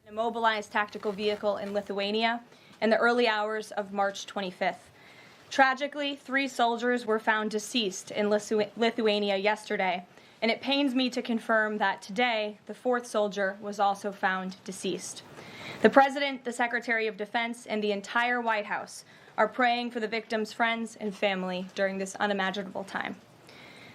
a mobilized tactical vehicle in Lithuania in the early hours of March 25th. Tragically, 3 soldiers were found deceased in Lithuania yesterday, and it pains me to confirm that today the 4th soldier was also found deceased. The President, the Secretary of Defense, and the entire White House are praying for the victims' friends and family during this unimaginable time.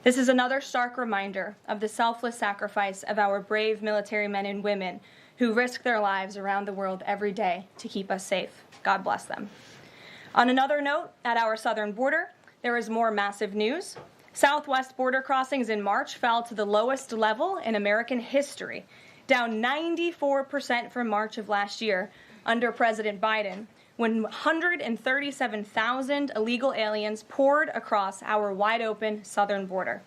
This is another stark reminder of the selfless sacrifice of our brave military men and women who risk their lives around the world every day to keep us safe. God bless them. On another note, at our southern border, there is more massive news. Southwest border crossings in March fell to the lowest level in American history, down 94% from March of last year under President Biden, when 137,000 illegal aliens poured across our wide-open southern border.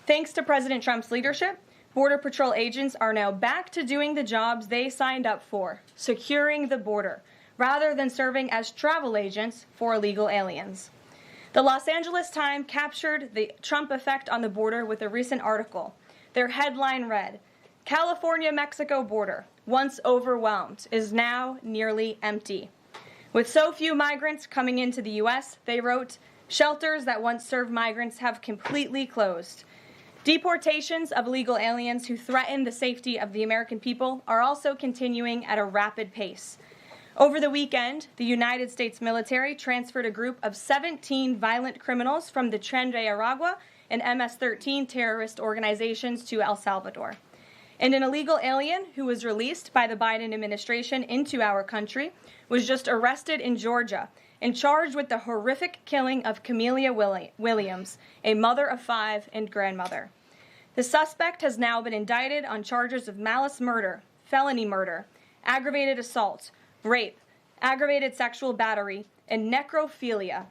Thanks to President Trump's leadership, Border Patrol agents are now back to doing the jobs they signed up for, securing the border, rather than serving as travel agents for illegal aliens. The Los Angeles Times captured the Trump effect on the border with a recent article. Their headline read, "California-Mexico border, once overwhelmed, is now nearly empty." With so few migrants coming into the U.S., they wrote, "Shelters that once served migrants have completely closed." Deportations of illegal aliens who threaten the safety of the American people are also continuing at a rapid pace. Over the weekend, the United States military transferred a group of 17 violent criminals from the Tren de Aragua and MS-13 terrorist organizations to El Salvador. And an illegal alien who was released by the Biden administration into our country was just arrested in Georgia and charged with the horrific killing of Camelia Williams, a mother of 5 and grandmother. The suspect has now been indicted on charges of malice murder, felony murder, aggravated assault, rape, aggravated sexual battery, and necrophilia,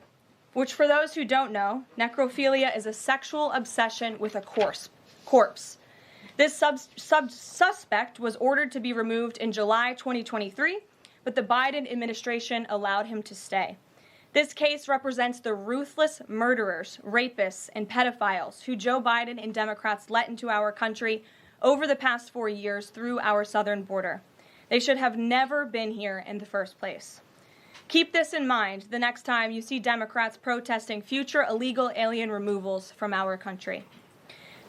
which, for those who don't know, necrophilia is a sexual obsession with a corpse. This suspect was ordered to be removed in July 2023, but the Biden administration allowed him to stay. This case represents the ruthless murderers, rapists, and pedophiles who Joe Biden and Democrats let into our country over the past 4 years through our southern border. They should have never been here in the first place. Keep this in mind the next time you see Democrats protesting future illegal alien removals from our country.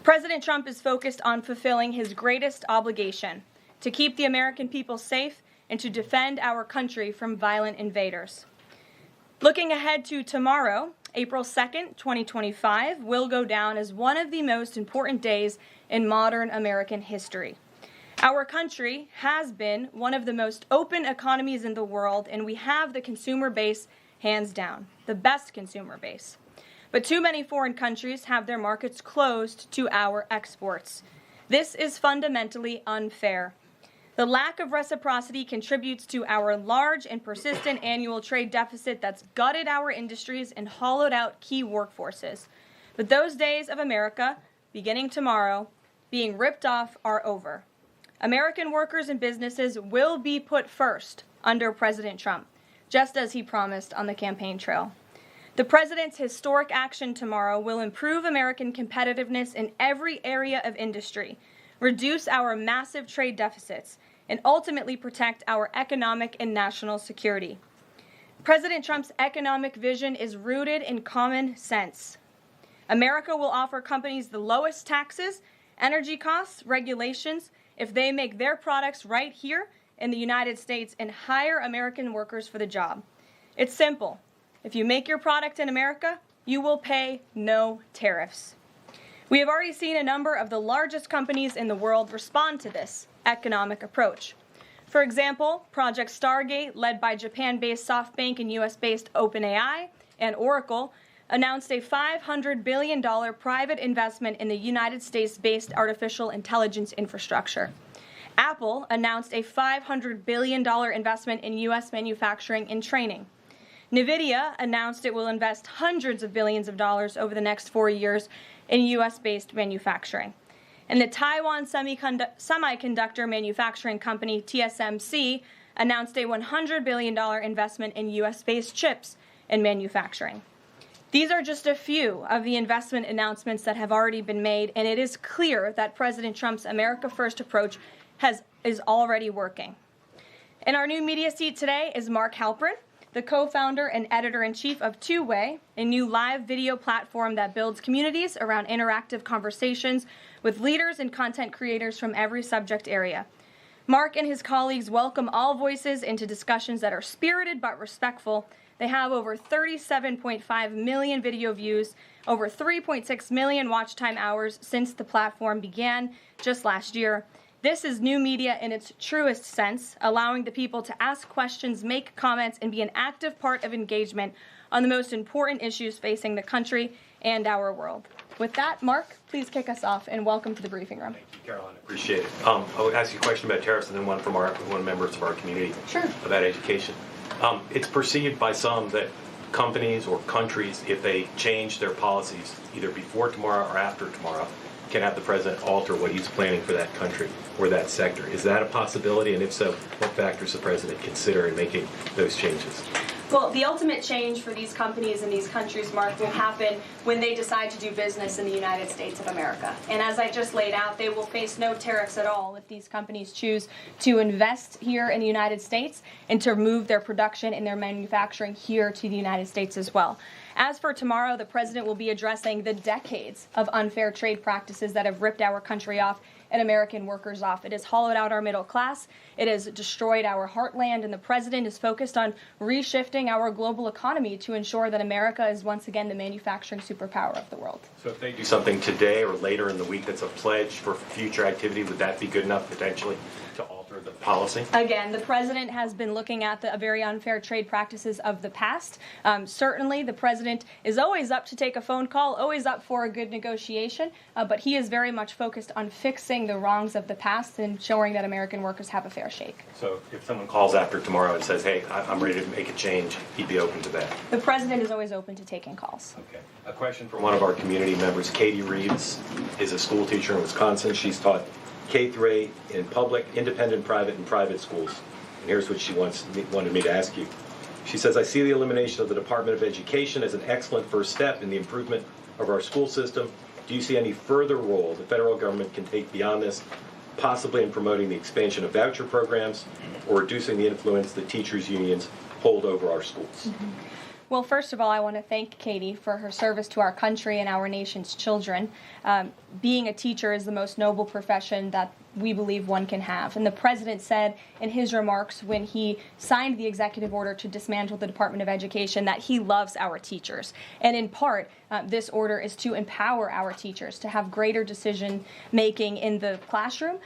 President Trump is focused on fulfilling his greatest obligation, to keep the American people safe and to defend our country from violent invaders. Looking ahead to tomorrow, April 2nd, 2025, will go down as one of the most important days in modern American history. Our country has been one of the most open economies in the world, and we have the consumer base hands down, the best consumer base. But too many foreign countries have their markets closed to our exports. This is fundamentally unfair. The lack of reciprocity contributes to our large and persistent annual trade deficit that's gutted our industries and hollowed out key workforces. But those days of America, beginning tomorrow, being ripped off are over. American workers and businesses will be put first under President Trump, just as he promised on the campaign trail. The president's historic action tomorrow will improve American competitiveness in every area of industry, reduce our massive trade deficits, and ultimately protect our economic and national security. President Trump's economic vision is rooted in common sense. America will offer companies the lowest taxes, energy costs, regulations, if they make their products right here in the United States and hire American workers for the job. It's simple. If you make your product in America, you will pay no tariffs. We have already seen a number of the largest companies in the world respond to this economic approach. For example, Project Stargate, led by Japan-based SoftBank and US-based OpenAI and Oracle, announced a $500 billion private investment in the United States-based artificial intelligence infrastructure. Apple announced a $500 billion investment in U.S. manufacturing and training. NVIDIA announced it will invest hundreds of billions of dollars over the next 4 years in U.S.-based manufacturing. And the Taiwan semiconductor manufacturing company TSMC announced a $100 billion investment in U.S.-based chips and manufacturing. These are just a few of the investment announcements that have already been made, and it is clear that President Trump's America First approach is already working. In our new media seat today is Mark Halperin, the co-founder and editor-in-chief of Two Way, a new live video platform that builds communities around interactive conversations with leaders and content creators from every subject area. Mark and his colleagues welcome all voices into discussions that are spirited but respectful. They have over 37.5 million video views, over 3.6 million watch time hours since the platform began just last year. This is new media in its truest sense, allowing the people to ask questions, make comments, and be an active part of engagement on the most important issues facing the country and our world. With that, Mark, please kick us off, and welcome to the briefing room. Thank you, Caroline. Appreciate it. I'll ask you a question about tariffs and then one from one members of our community about education. It's perceived by some that companies or countries, if they change their policies either before tomorrow or after tomorrow, can have the president alter what he's planning for that country or that sector. Is that a possibility? And if so, what factors the president consider in making those changes? Well, the ultimate change for these companies and these countries, Mark, will happen when they decide to do business in the United States of America. And as I just laid out, they will face no tariffs at all if these companies choose to invest here in the United States and to move their production and their manufacturing here to the United States as well. As for tomorrow, the president will be addressing the decades of unfair trade practices that have ripped our country off and American workers off. It has hollowed out our middle class. It has destroyed our heartland, and the president is focused on reshifting our global economy to ensure that America is once again the manufacturing superpower of the world. So if they do something today or later in the week that's a pledge for future activity, would that be good enough potentially to alter the policy? Again, the president has been looking at the very unfair trade practices of the past. Certainly, the president is always up to take a phone call, always up for a good negotiation, but he is very much focused on fixing the wrongs of the past and ensuring that American workers have a fair shake. So if someone calls after tomorrow and says, hey, I'm ready to make a change, he'd be open to that? The president is always open to taking calls. Okay. A question from one of our community members. Katie Reeves is a school teacher in Wisconsin. She's taught K through 8 in public, independent, private, and private schools. And here's what she wanted me to ask you. She says, I see the elimination of the Department of Education as an excellent first step in the improvement of our school system. Do you see any further role the federal government can take beyond this, possibly in promoting the expansion of voucher programs or reducing the influence that teachers' unions hold over our schools? Well, first of all, I want to thank Katie for her service to our country and our nation's children. Being a teacher is the most noble profession that we believe one can have. And the president said in his remarks when he signed the executive order to dismantle the Department of Education that he loves our teachers. And in part, this order is to empower our teachers to have greater decision making in the classroom.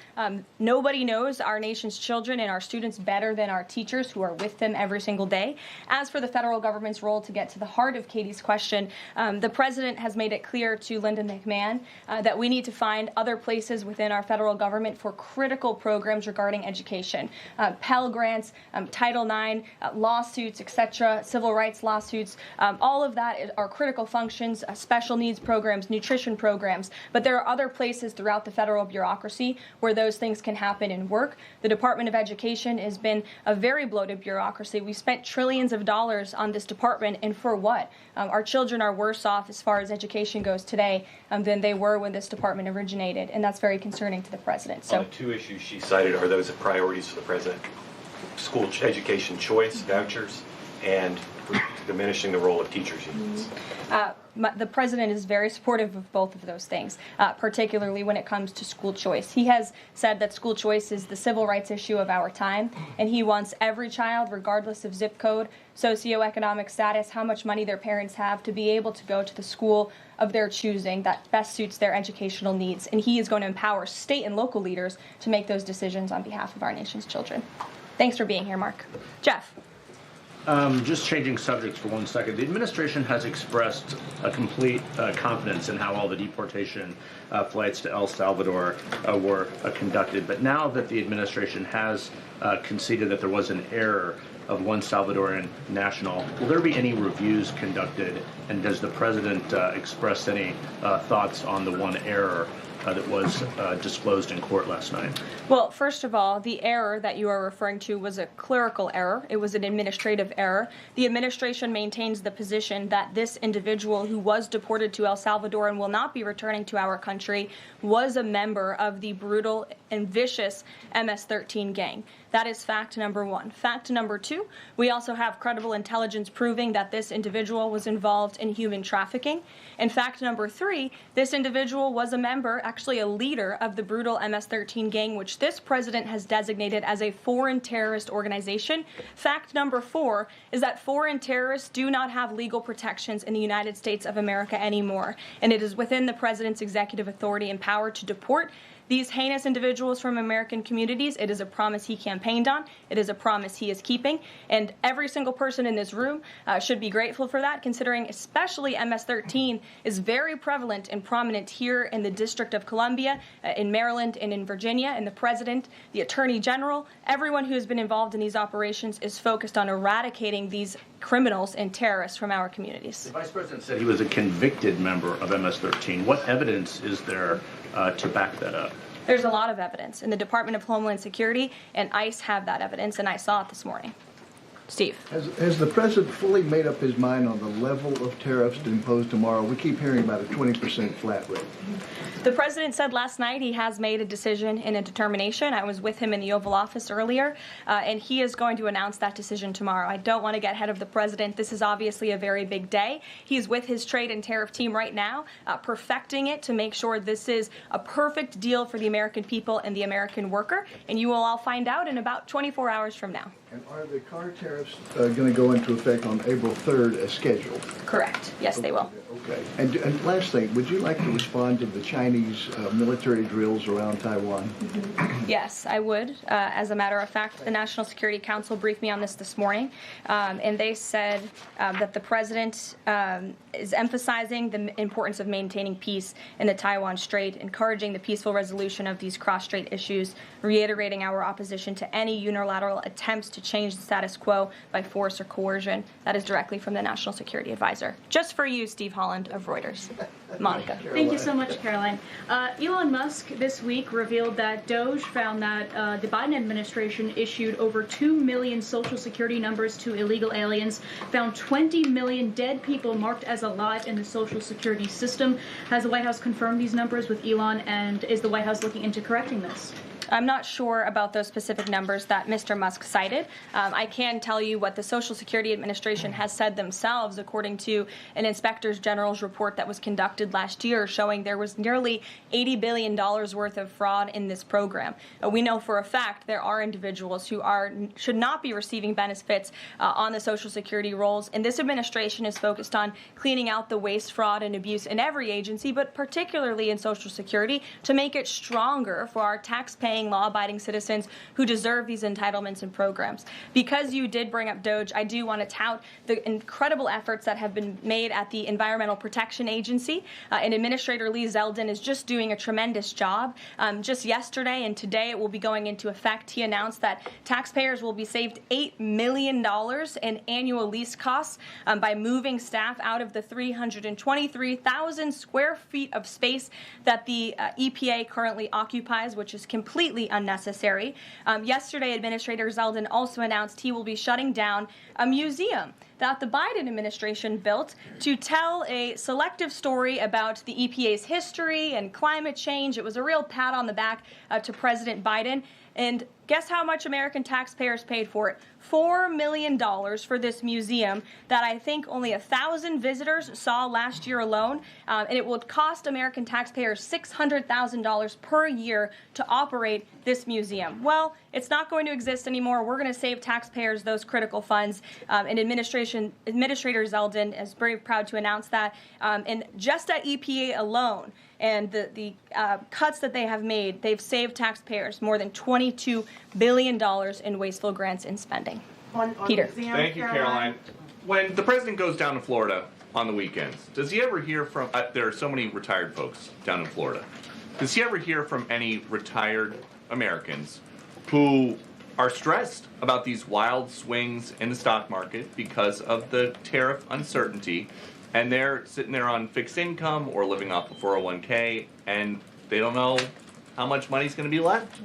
Nobody knows our nation's children and our students better than our teachers who are with them every single day. As for the federal government's role, to get to the heart of Katie's question, the president has made it clear to Linda McMahon that we need to find other places within our federal government for critical programs regarding education. Pell Grants, Title IX, lawsuits, etc., civil rights lawsuits, all of that are critical functions, special needs programs, nutrition programs, but there are other places throughout the federal bureaucracy where those things can happen and work. The Department of Education has been a very bloated bureaucracy. We spent trillions of dollars on this department, and for what? Our children are worse off as far as education goes today than they were when this department originated, and that's very concerning to the president. So, the two issues she cited, are those priorities for the president? School education choice, vouchers, and diminishing the role of teachers' unions. The president is very supportive of both of those things, particularly when it comes to school choice. He has said that school choice is the civil rights issue of our time, and he wants every child, regardless of zip code, socioeconomic status, how much money their parents have, to be able to go to the school of their choosing that best suits their educational needs. And he is going to empower state and local leaders to make those decisions on behalf of our nation's children. Thanks for being here, Mark. Jeff. Just changing subjects for 1 second. The administration has expressed a complete confidence in how all the deportation flights to El Salvador were conducted. But now that the administration has conceded that there was an error of one Salvadoran national, will there be any reviews conducted? And does the president express any thoughts on the one error that was disclosed in court last night? Well, first of all, the error that you are referring to was a clerical error. It was an administrative error. The administration maintains the position that this individual who was deported to El Salvador and will not be returning to our country was a member of the brutal and vicious MS-13 gang. That is fact number one. Fact number two, we also have credible intelligence proving that this individual was involved in human trafficking. And fact number three, this individual was a member, actually a leader of the brutal MS-13 gang, which this president has designated as a foreign terrorist organization. Fact number four is that foreign terrorists do not have legal protections in the United States of America anymore, and it is within the president's executive authority and power to deport these heinous individuals from American communities. It is a promise he campaigned on. It is a promise he is keeping. And every single person in this room should be grateful for that, considering especially MS-13 is very prevalent and prominent here in the District of Columbia, in Maryland, and in Virginia. And the president, the attorney general, everyone who has been involved in these operations is focused on eradicating these criminals and terrorists from our communities. The vice president said he was a convicted member of MS-13. What evidence is there to back that up? There's a lot of evidence, and the Department of Homeland Security and ICE have that evidence, and I saw it this morning. Steve. Has the president fully made up his mind on the level of tariffs to impose tomorrow? We keep hearing about a 20% flat rate. The president said last night he has made a decision and a determination. I was with him in the Oval Office earlier, and he is going to announce that decision tomorrow. I don't want to get ahead of the president. This is obviously a very big day. He's with his trade and tariff team right now, perfecting it to make sure this is a perfect deal for the American people and the American worker, and you will all find out in about 24 hours from now. And are the car tariffs going to go into effect on April 3rd as scheduled? Correct. Yes, they will. Okay. And last thing, would you like to respond to the Chinese military drills around Taiwan? Yes, I would. As a matter of fact, the National Security Council briefed me on this morning, and they said that the president is emphasizing the importance of maintaining peace in the Taiwan Strait, encouraging the peaceful resolution of these cross-strait issues, reiterating our opposition to any unilateral attempts to change the status quo by force or coercion. That is directly from the National Security Advisor. Just for you, Steve Holland of Reuters. Monica. Thank you so much, Caroline. Elon Musk this week revealed that Doge found that the Biden administration issued over 2 million Social Security numbers to illegal aliens, found 20 million dead people marked as alive in the Social Security system. Has the White House confirmed these numbers with Elon, and is the White House looking into correcting this? I'm not sure about those specific numbers that Mr. Musk cited. I can tell you what the Social Security Administration has said themselves, according to an Inspector General's report that was conducted last year, showing there was nearly $80 billion worth of fraud in this program. We know for a fact there are individuals who should not be receiving benefits on the Social Security rolls, and this administration is focused on cleaning out the waste, fraud, and abuse in every agency, but particularly in Social Security, to make it stronger for our tax-paying, law-abiding citizens who deserve these entitlements and programs. Because you did bring up Doge, I do want to tout the incredible efforts that have been made at the Environmental Protection Agency, and Administrator Lee Zeldin is just doing a tremendous job. Just yesterday and today it will be going into effect. He announced that taxpayers will be saved $8 million in annual lease costs by moving staff out of the 323,000 square feet of space that the EPA currently occupies, which is completely unnecessary. Yesterday, Administrator Zeldin also announced he will be shutting down a museum that the Biden administration built to tell a selective story about the EPA's history and climate change. It was a real pat on the back to President Biden. And guess how much American taxpayers paid for it? $4 million for this museum that I think only 1,000 visitors saw last year alone. And it will cost American taxpayers $600,000 per year to operate this museum. Well, it's not going to exist anymore. We're going to save taxpayers those critical funds. And Administrator Zeldin is very proud to announce that. And just at EPA alone, and the cuts that they have made, they've saved taxpayers more than $22 billion in wasteful grants and spending. Peter. Thank you, Caroline. When the president goes down to Florida on the weekends, does he ever hear from, there are so many retired folks down in Florida, does he ever hear from any retired Americans who are stressed about these wild swings in the stock market because of the tariff uncertainty, and they're sitting there on fixed income or living off a 401k, and they don't know how much money's going to be left?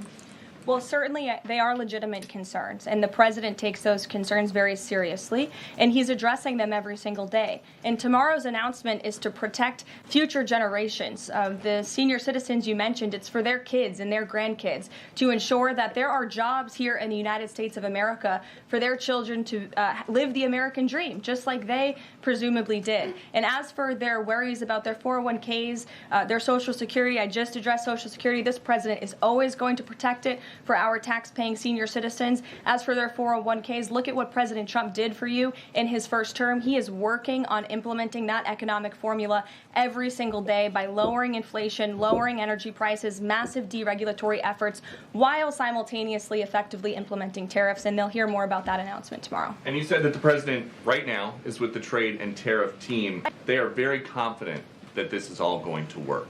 Well, certainly they are legitimate concerns, and the president takes those concerns very seriously, and he's addressing them every single day. And tomorrow's announcement is to protect future generations of the senior citizens you mentioned. It's for their kids and their grandkids to ensure that there are jobs here in the United States of America for their children to live the American dream, just like they presumably did. And as for their worries about their 401ks, their Social Security, I just addressed Social Security. This president is always going to protect it for our tax-paying senior citizens. As for their 401ks, look at what President Trump did for you in his first term. He is working on implementing that economic formula every single day by lowering inflation, lowering energy prices, massive deregulatory efforts, while simultaneously effectively implementing tariffs. And they'll hear more about that announcement tomorrow. And you said that the president right now is with the trade and tariff team. They are very confident that this is all going to work.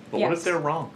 But what if they're wrong?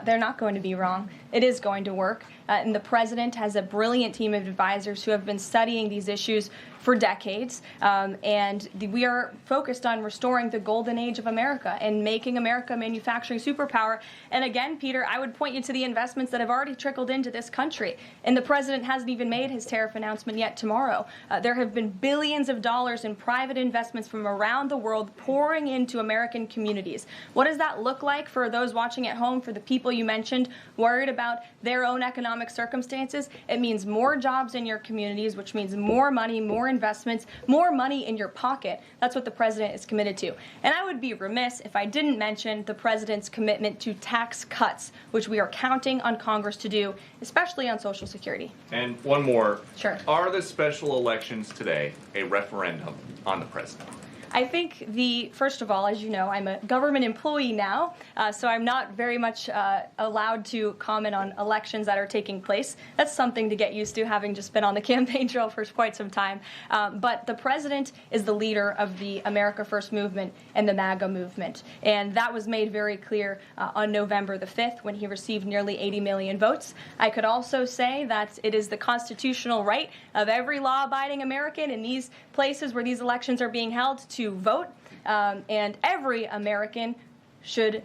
They're not going to be wrong. It is going to work. And the president has a brilliant team of advisors who have been studying these issues for decades. And we are focused on restoring the golden age of America and making America a manufacturing superpower. And again, Peter, I would point you to the investments that have already trickled into this country. And the president hasn't even made his tariff announcement yet tomorrow. There have been billions of dollars in private investments from around the world pouring into American communities. What does that look like for those watching at home, for the people you mentioned worried about their own economic circumstances? It means more jobs in your communities, which means more money, more investments, more money in your pocket. That's what the president is committed to. And I would be remiss if I didn't mention the president's commitment to tax cuts, which we are counting on Congress to do, especially on Social Security. And one more. Sure. Are the special elections today a referendum on the president? I think first of all, as you know, I'm a government employee now, so I'm not very much allowed to comment on elections that are taking place. That's something to get used to, having just been on the campaign trail for quite some time. But the president is the leader of the America First movement and the MAGA movement. And that was made very clear on November the 5th when he received nearly 80 million votes. I could also say that it is the constitutional right of every law-abiding American in these places where these elections are being held to vote, and every American should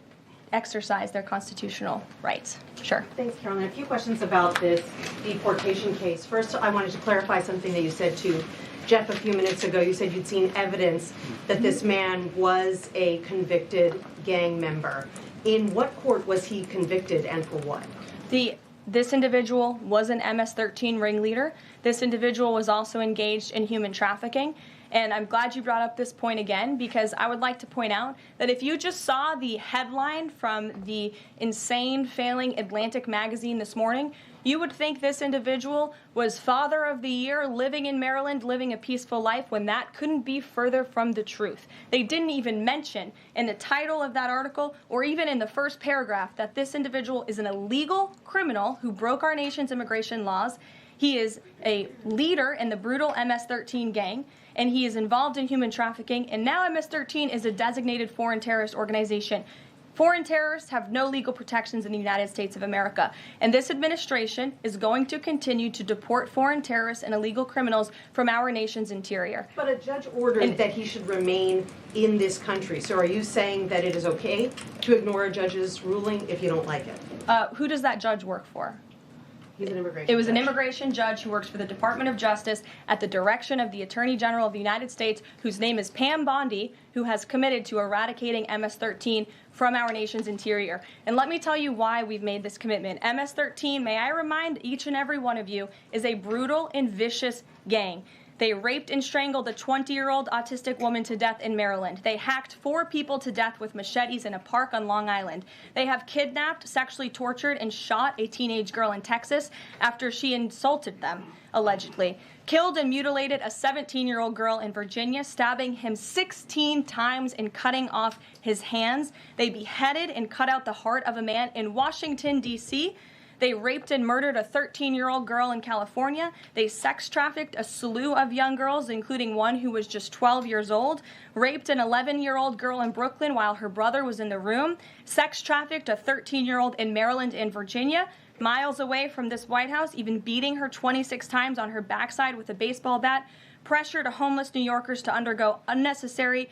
exercise their constitutional rights. Sure. Thanks, Karoline. A few questions about this deportation case. First, I wanted to clarify something that you said to Jeff a few minutes ago. You said you'd seen evidence that this man was a convicted gang member. In what court was he convicted, and for what? This individual was an MS-13 ringleader. This individual was also engaged in human trafficking. And I'm glad you brought up this point again, because I would like to point out that if you just saw the headline from the insane, failing Atlantic magazine this morning, you would think this individual was Father of the Year, living in Maryland, living a peaceful life, when that couldn't be further from the truth. They didn't even mention in the title of that article, or even in the first paragraph, that this individual is an illegal criminal who broke our nation's immigration laws. He is a leader in the brutal MS-13 gang, and he is involved in human trafficking, and now MS-13 is a designated foreign terrorist organization. Foreign terrorists have no legal protections in the United States of America, and this administration is going to continue to deport foreign terrorists and illegal criminals from our nation's interior. But a judge ordered that he should remain in this country. So are you saying that it is okay to ignore a judge's ruling if you don't like it? Who does that judge work for? He's an immigration It was an judge. immigration judge who works for the Department of Justice at the direction of the Attorney General of the United States, whose name is Pam Bondi, who has committed to eradicating MS-13 from our nation's interior. And let me tell you why we've made this commitment. MS-13, may I remind each and every one of you, is a brutal and vicious gang. They raped and strangled a 20-year-old autistic woman to death in Maryland. They hacked 4 people to death with machetes in a park on Long Island. They have kidnapped, sexually tortured, and shot a teenage girl in Texas after she insulted them, allegedly. Killed and mutilated a 17-year-old girl in Virginia, stabbing him 16 times and cutting off his hands. They beheaded and cut out the heart of a man in Washington, D.C., They raped and murdered a 13-year-old girl in California. They sex trafficked a slew of young girls, including one who was just 12 years old. Raped an 11-year-old girl in Brooklyn while her brother was in the room. Sex trafficked a 13-year-old in Maryland and Virginia, miles away from this White House, even beating her 26 times on her backside with a baseball bat. Pressured homeless New Yorkers to undergo unnecessary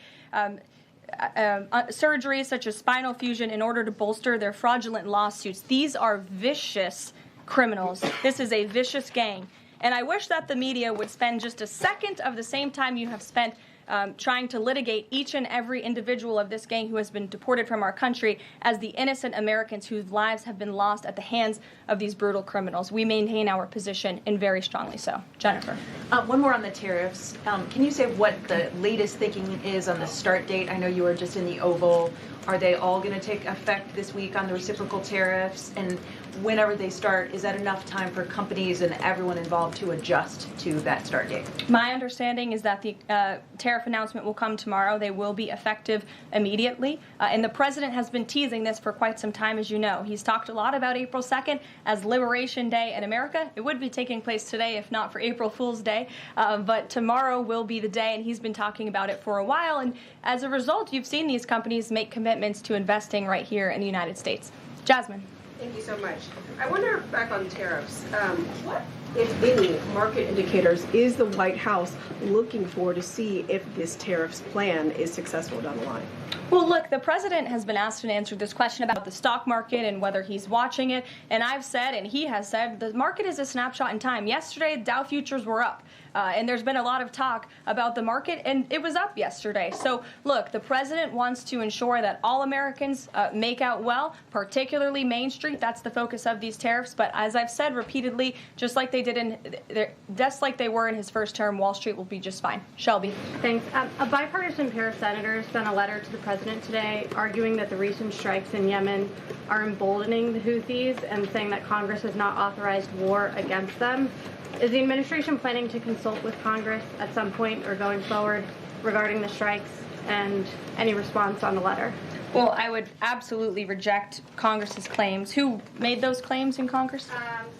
surgeries such as spinal fusion in order to bolster their fraudulent lawsuits. These are vicious criminals. This is a vicious gang. And I wish that the media would spend just a second of the same time you have spent trying to litigate each and every individual of this gang who has been deported from our country as the innocent Americans whose lives have been lost at the hands of these brutal criminals. We maintain our position, and very strongly so. Jennifer. One more on the tariffs. Can you say what the latest thinking is on the start date? I know you were just in the Oval. Are they all going to take effect this week on the reciprocal tariffs? And whenever they start, is that enough time for companies and everyone involved to adjust to that start date? My understanding is that the tariff announcement will come tomorrow. They will be effective immediately. And the president has been teasing this for quite some time, as you know. He's talked a lot about April 2nd as Liberation Day in America. It would be taking place today if not for April Fool's Day. But tomorrow will be the day, and he's been talking about it for a while. And as a result, you've seen these companies make commitments to investing right here in the United States. Jasmine. Thank you so much. I wonder, back on tariffs, what, if any, market indicators is the White House looking for to see if this tariffs plan is successful down the line? Well, look, the president has been asked and answered this question about the stock market and whether he's watching it. And I've said, and he has said, the market is a snapshot in time. Yesterday, Dow futures were up. And there's been a lot of talk about the market, and it was up yesterday. So, look, the president wants to ensure that all Americans make out well, particularly Main Street. That's the focus of these tariffs. But as I've said repeatedly, just like they were in his first term, Wall Street will be just fine. Shelby. Thanks. A bipartisan pair of senators sent a letter to the president today arguing that the recent strikes in Yemen are emboldening the Houthis and saying that Congress has not authorized war against them. Is the administration planning to consult with Congress at some point or going forward regarding the strikes, and any response on the letter? Well, I would absolutely reject Congress's claims. Who made those claims in Congress?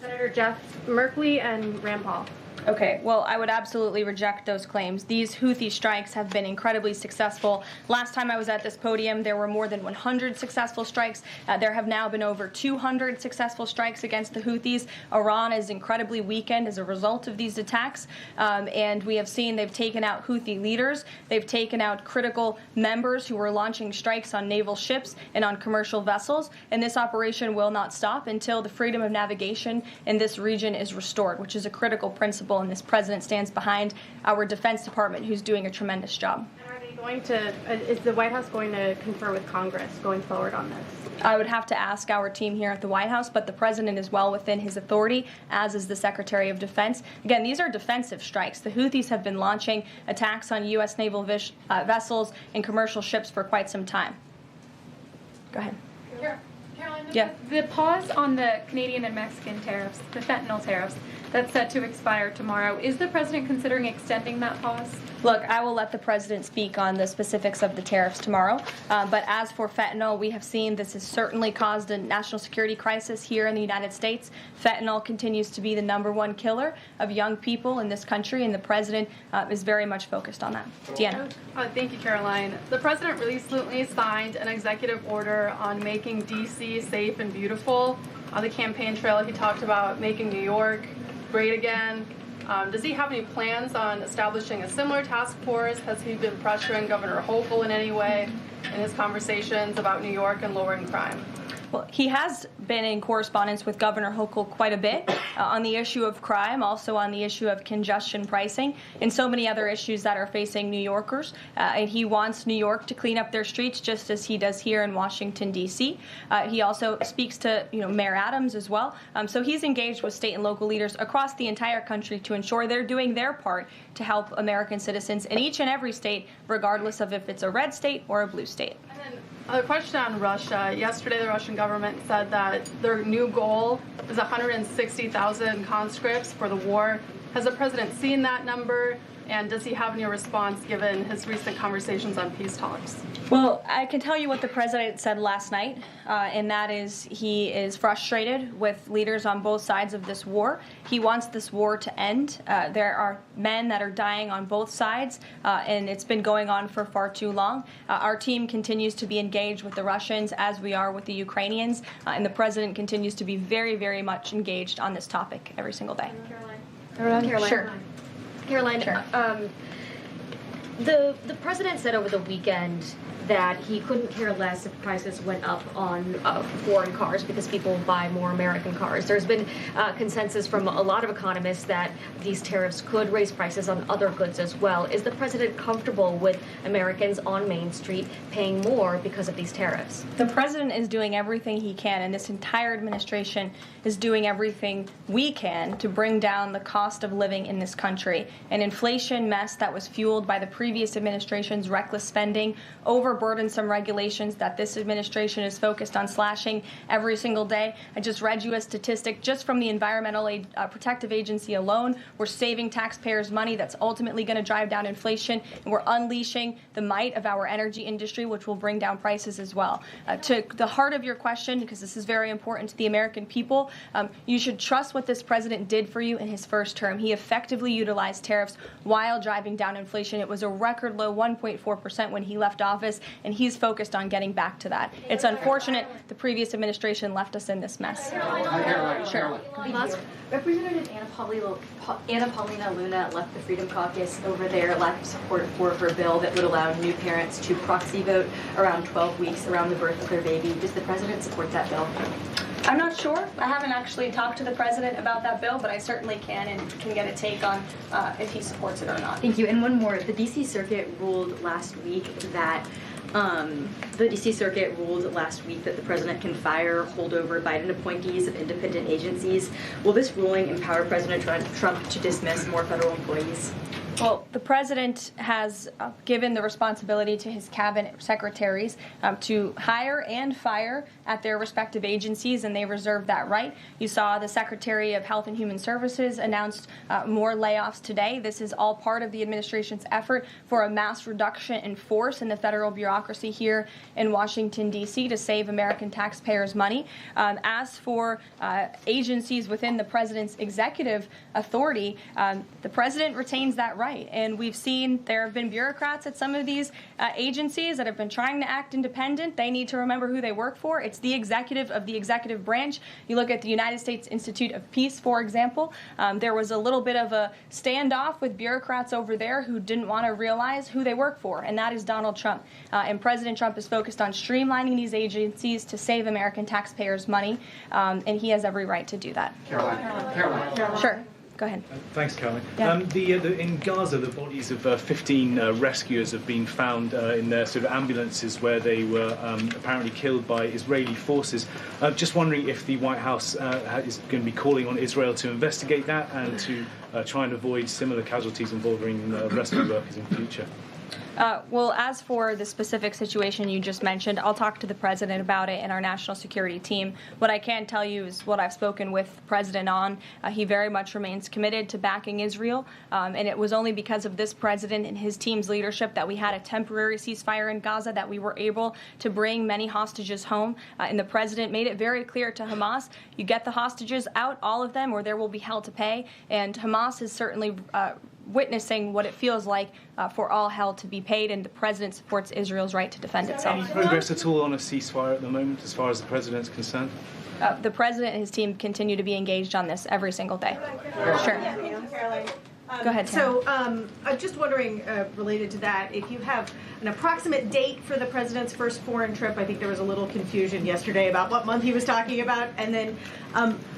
Senator Jeff Merkley and Rand Paul. Okay, well, I would absolutely reject those claims. These Houthi strikes have been incredibly successful. Last time I was at this podium, there were more than 100 successful strikes. There have now been over 200 successful strikes against the Houthis. Iran is incredibly weakened as a result of these attacks, and we have seen they've taken out Houthi leaders. They've taken out critical members who were launching strikes on naval ships and on commercial vessels, and this operation will not stop until the freedom of navigation in this region is restored, which is a critical principle. And this president stands behind our Defense Department, who's doing a tremendous job. And are they going to? Is the White House going to confer with Congress going forward on this? I would have to ask our team here at the White House, but the president is well within his authority, as is the Secretary of Defense. Again, these are defensive strikes. The Houthis have been launching attacks on U.S. naval vessels and commercial ships for quite some time. Go ahead. Caroline, Yeah. the pause on the Canadian and Mexican tariffs, the fentanyl tariffs, that's set to expire tomorrow. Is the president considering extending that pause? Look, I will let the president speak on the specifics of the tariffs tomorrow. But as for fentanyl, we have seen this has certainly caused a national security crisis here in the United States. Fentanyl continues to be the #1 killer of young people in this country, and the president is very much focused on that. Deanna. Thank you, Caroline. The president recently signed an executive order on making D.C. safe and beautiful. On the campaign trail, he talked about making New York great again. Does he have any plans on establishing a similar task force? Has he been pressuring Governor Hochul in any way in his conversations about New York and lowering crime? Well, he has been in correspondence with Governor Hochul quite a bit on the issue of crime, also on the issue of congestion pricing, and so many other issues that are facing New Yorkers. And he wants New York to clean up their streets just as he does here in Washington, D.C. He also speaks to Mayor Adams as well. So he's engaged with state and local leaders across the entire country to ensure they're doing their part to help American citizens in each and every state, regardless of if it's a red state or a blue state. A question on Russia. Yesterday, the Russian government said that their new goal is 160,000 conscripts for the war. Has the president seen that number? And does he have any response given his recent conversations on peace talks? Well, I can tell you what the president said last night, and that is he is frustrated with leaders on both sides of this war. He wants this war to end. There are men that are dying on both sides, and it's been going on for far too long. Our team continues to be engaged with the Russians as we are with the Ukrainians, and the president continues to be very, very much engaged on this topic every single day. Caroline. Sure. Caroline, Sure. the president said over the weekend that he couldn't care less if prices went up on foreign cars because people buy more American cars. There's been consensus from a lot of economists that these tariffs could raise prices on other goods as well. Is the president comfortable with Americans on Main Street paying more because of these tariffs? The president is doing everything he can, and this entire administration is doing everything we can to bring down the cost of living in this country. An inflation mess that was fueled by the previous administration's reckless spending, overburdensome regulations that this administration is focused on slashing every single day. I just read you a statistic just from the Environmental Protective Agency alone. We're saving taxpayers money that's ultimately going to drive down inflation, and we're unleashing the might of our energy industry, which will bring down prices as well. To the heart of your question, because this is very important to the American people, you should trust what this president did for you in his first term. He effectively utilized tariffs while driving down inflation. It was a record low 1.4% when he left office, and he's focused on getting back to that. It's unfortunate the previous administration left us in this mess. Sure. Representative Anna Paulina Luna left the Freedom Caucus over their lack of support for her bill that would allow new parents to proxy vote around 12 weeks around the birth of their baby. Does the president support that bill? I'm not sure. I haven't actually talked to the president about that bill, but I certainly can and can get a take on if he supports it or not. Thank you. And one more. The D.C. Circuit ruled last week that the president can fire holdover Biden appointees of independent agencies. Will this ruling empower President Trump to dismiss more federal employees? Well, the president has given the responsibility to his cabinet secretaries to hire and fire at their respective agencies, and they reserve that right. You saw the Secretary of Health and Human Services announced more layoffs today. This is all part of the administration's effort for a mass reduction in force in the federal bureaucracy here in Washington, D.C. to save American taxpayers money. As for agencies within the president's executive authority, the president retains that right. And we've seen there have been bureaucrats at some of these agencies that have been trying to act independent. They need to remember who they work for. It's the executive of the executive branch. You look at the United States Institute of Peace, for example. There was a little bit of a standoff with bureaucrats over there who didn't want to realize who they work for, and that is Donald Trump. And President Trump is focused on streamlining these agencies to save American taxpayers money, and he has every right to do that. Karoline. Sure. Go ahead. Thanks, Karoline. Yeah. In Gaza, the bodies of 15 rescuers have been found in their sort of ambulances where they were apparently killed by Israeli forces. Just wondering if the White House is going to be calling on Israel to investigate that and to try and avoid similar casualties involving rescue workers in future. Well, as for the specific situation you just mentioned, I'll talk to the president about it and our national security team. What I can tell you is what I've spoken with the president on. He very much remains committed to backing Israel, and it was only because of this president and his team's leadership that we had a temporary ceasefire in Gaza, that we were able to bring many hostages home. And the president made it very clear to Hamas, you get the hostages out, all of them, or there will be hell to pay. And Hamas is certainly witnessing what it feels like for all hell to be paid, and the president supports Israel's right to defend itself. Any progress at all on a ceasefire at the moment, as far as the president's concerned? The president and his team continue to be engaged on this every single day. Sure. Go ahead, Tara. So I'm just wondering, related to that, if you have an approximate date for the president's first foreign trip. I think there was a little confusion yesterday about what month he was talking about. And then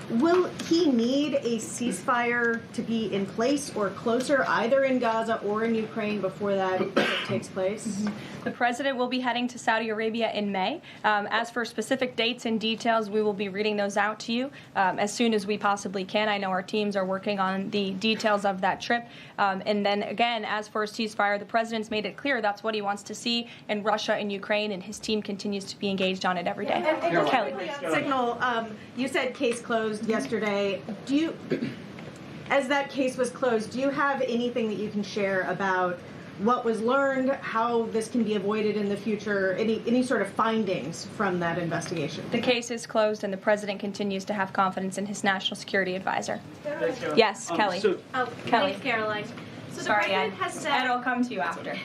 will he need a ceasefire to be in place or closer, either in Gaza or in Ukraine, before that takes place? Mm-hmm. The president will be heading to Saudi Arabia in May. As for specific dates and details, we will be reading those out to you as soon as we possibly can. I know our teams are working on the details of that trip. And then again, as for a ceasefire, the president's made it clear that's what he wants to see in Russia and Ukraine, and his team continues to be engaged on it every day. Kelly. Signal, you said case closed yesterday. As that case was closed, do you have anything that you can share about what was learned, how this can be avoided in the future, any sort of findings from that investigation? The case is closed, and the president continues to have confidence in his national security advisor. Yes, Kelly. Kelly. Thanks, Karoline. So sorry, Ed. Ed, I'll come to you after.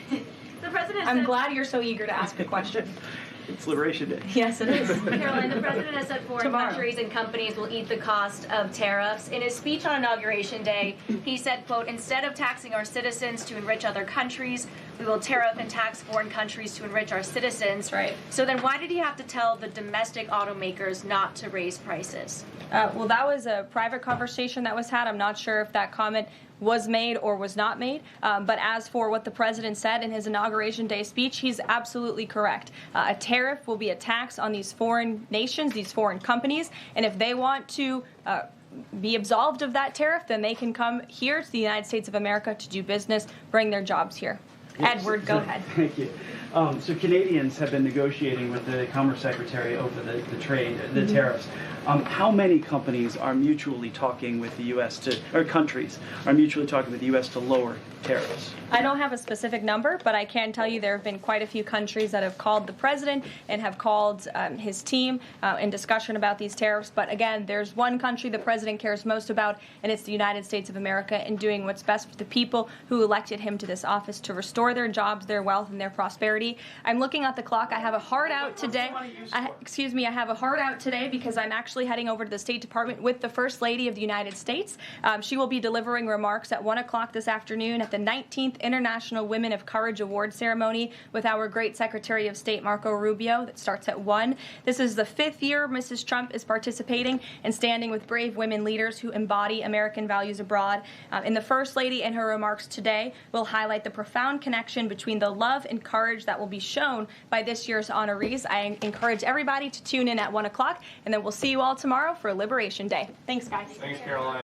The president I'm glad you're so eager to ask a question. It's Liberation Day. Yes, it is. Caroline, the president has said foreign Tomorrow. countries and companies will eat the cost of tariffs. In his speech on Inauguration Day, he said, quote, instead of taxing our citizens to enrich other countries, we will tariff and tax foreign countries to enrich our citizens. Right. So then why did he have to tell the domestic automakers not to raise prices? Well, that was a private conversation that was had. I'm not sure if that comment was made or was not made. But as for what the president said in his Inauguration Day speech, he's absolutely correct. A tariff will be a tax on these foreign nations, these foreign companies, and if they want to be absolved of that tariff, then they can come here to the United States of America to do business, bring their jobs here. Edward, go ahead. Thank you. So Canadians have been negotiating with the Commerce Secretary over the trade, the tariffs. How many companies are mutually talking with the U.S. or countries are mutually talking with the U.S. to lower tariffs? I don't have a specific number, but I can tell you there have been quite a few countries that have called the president and have called his team in discussion about these tariffs. But again, there's one country the president cares most about, and it's the United States of America, and doing what's best for the people who elected him to this office to restore their jobs, their wealth, and their prosperity. I'm looking at the clock. I have a hard out today. I have a hard out today because I'm actually heading over to the State Department with the First Lady of the United States. She will be delivering remarks at 1 o'clock this afternoon at the 19th International Women of Courage Award ceremony with our great Secretary of State, Marco Rubio, that starts at 1. This is the 5th year Mrs. Trump is participating and standing with brave women leaders who embody American values abroad. And the First Lady, in her remarks today, will highlight the profound connection between the love and courage that will be shown by this year's honorees. I encourage everybody to tune in at 1 o'clock, and then we'll see you all tomorrow for Liberation Day. Thanks, guys. Thanks, Caroline.